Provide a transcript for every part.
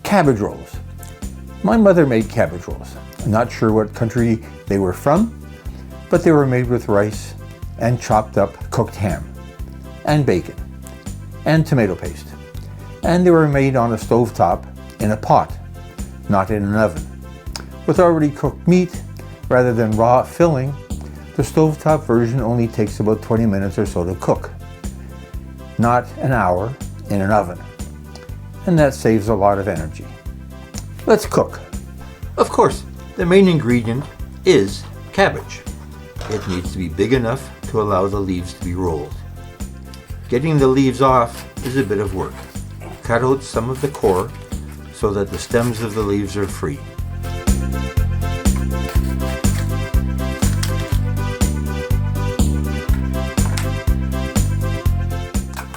Cabbage rolls. My mother made cabbage rolls. I'm not sure what country they were from, but they were made with rice and chopped up cooked ham and bacon and tomato paste. And they were made on a stovetop in a pot, not in an oven. With already cooked meat, rather than raw filling, the stovetop version only takes about 20 minutes or so to cook, not an hour in an oven. And that saves a lot of energy. Let's cook. Of course, the main ingredient is cabbage. It needs to be big enough to allow the leaves to be rolled. Getting the leaves off is a bit of work. Cut out some of the core so that the stems of the leaves are free.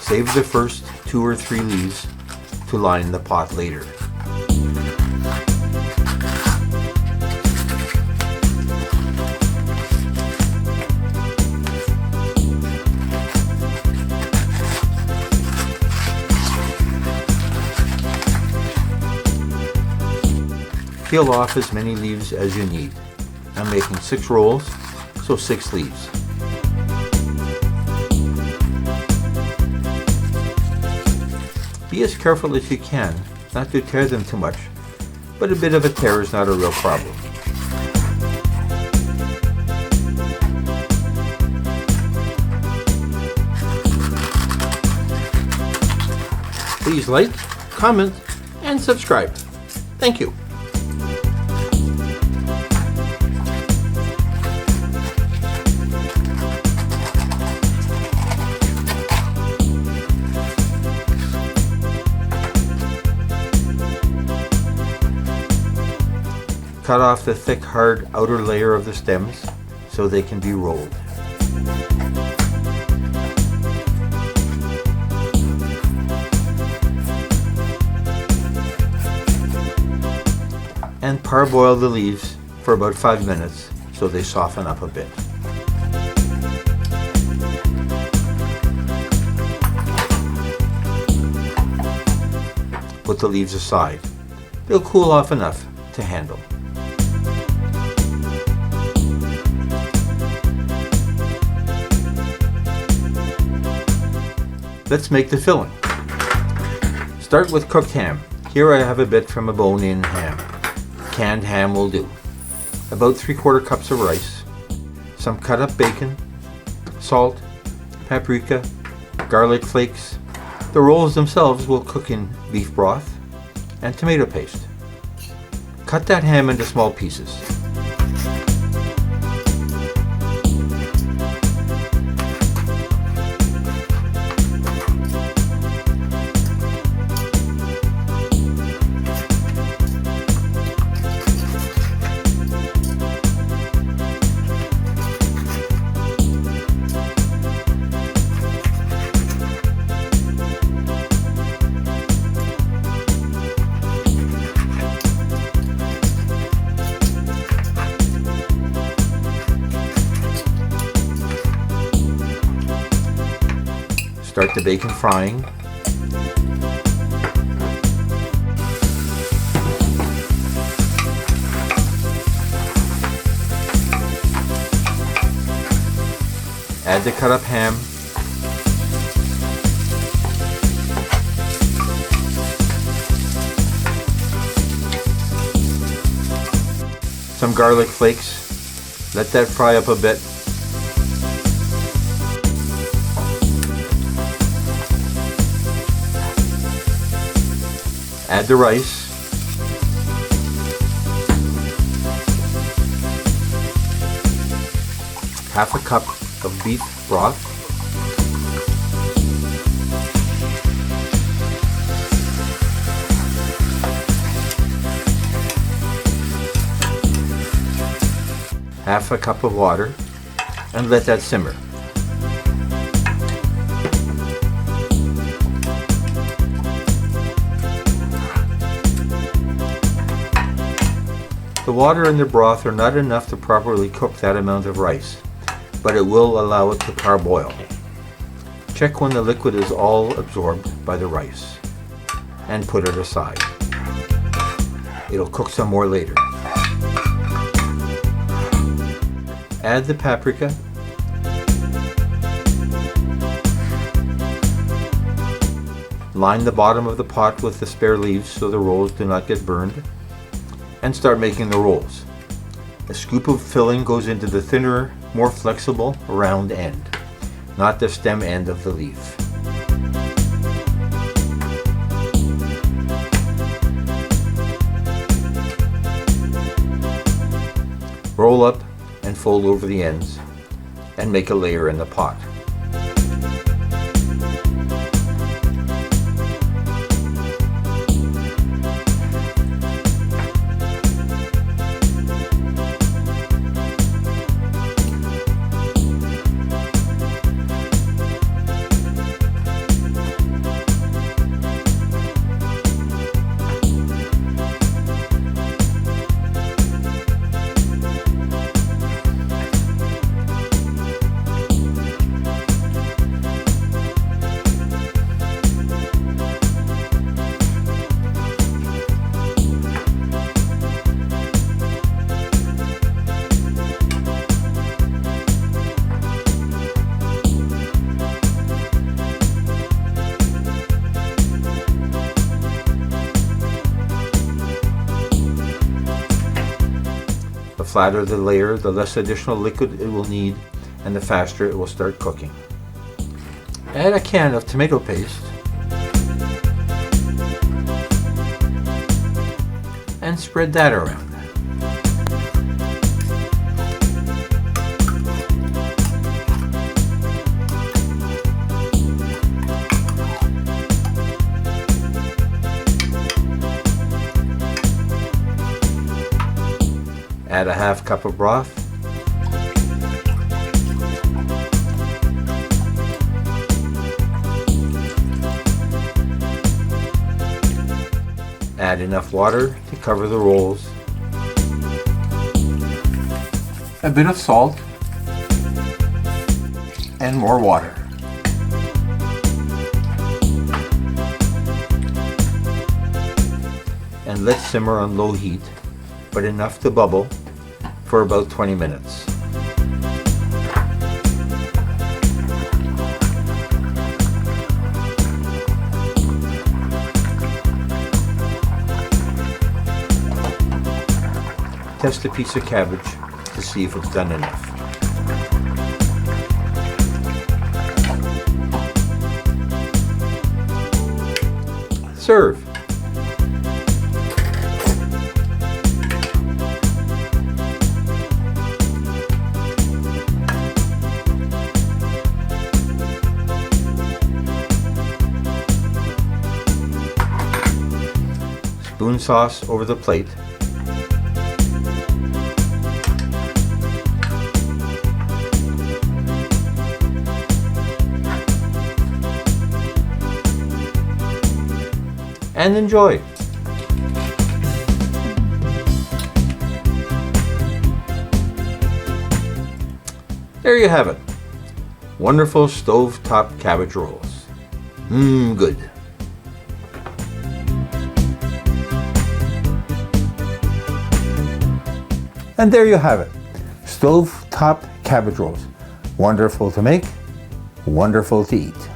Save the first 2 or 3 leaves to line the pot later. Peel off as many leaves as you need. I'm making 6 rolls, so 6 leaves. Be as careful as you can not to tear them too much, but a bit of a tear is not a real problem. Please like, comment, and subscribe. Thank you. Cut off the thick, hard outer layer of the stems so they can be rolled. And parboil the leaves for about 5 minutes so they soften up a bit. Put the leaves aside. They'll cool off enough to handle. Let's make the filling. Start with cooked ham. Here I have a bit from a bone-in ham. Canned ham will do. About 3/4 cups of rice, some cut up bacon, salt, paprika, garlic flakes. The rolls themselves will cook in beef broth and tomato paste. Cut that ham into small pieces. Start the bacon frying. Add the cut up ham. Some garlic flakes. Let that fry up a bit. Add the rice. Half a cup of beef broth. Half a cup of water, and let that simmer. The water and the broth are not enough to properly cook that amount of rice, but it will allow it to parboil. Check when the liquid is all absorbed by the rice, and put it aside. It'll cook some more later. Add the paprika. Line the bottom of the pot with the spare leaves so the rolls do not get burned. And start making the rolls. A scoop of filling goes into the thinner, more flexible round end, not the stem end of the leaf. Roll up and fold over the ends and make a layer in the pot. The flatter the layer, the less additional liquid it will need, and the faster it will start cooking. Add a can of tomato paste and spread that around. Add a half cup of broth. Add enough water to cover the rolls. A bit of salt and more water. And let simmer on low heat, but enough to bubble, for about 20 minutes. Test a piece of cabbage to see if it's done enough. Serve. Spoon sauce over the plate. And enjoy. There you have it. Wonderful stove-top cabbage rolls. Good. And there you have it. Stove-top cabbage rolls. Wonderful to make, wonderful to eat.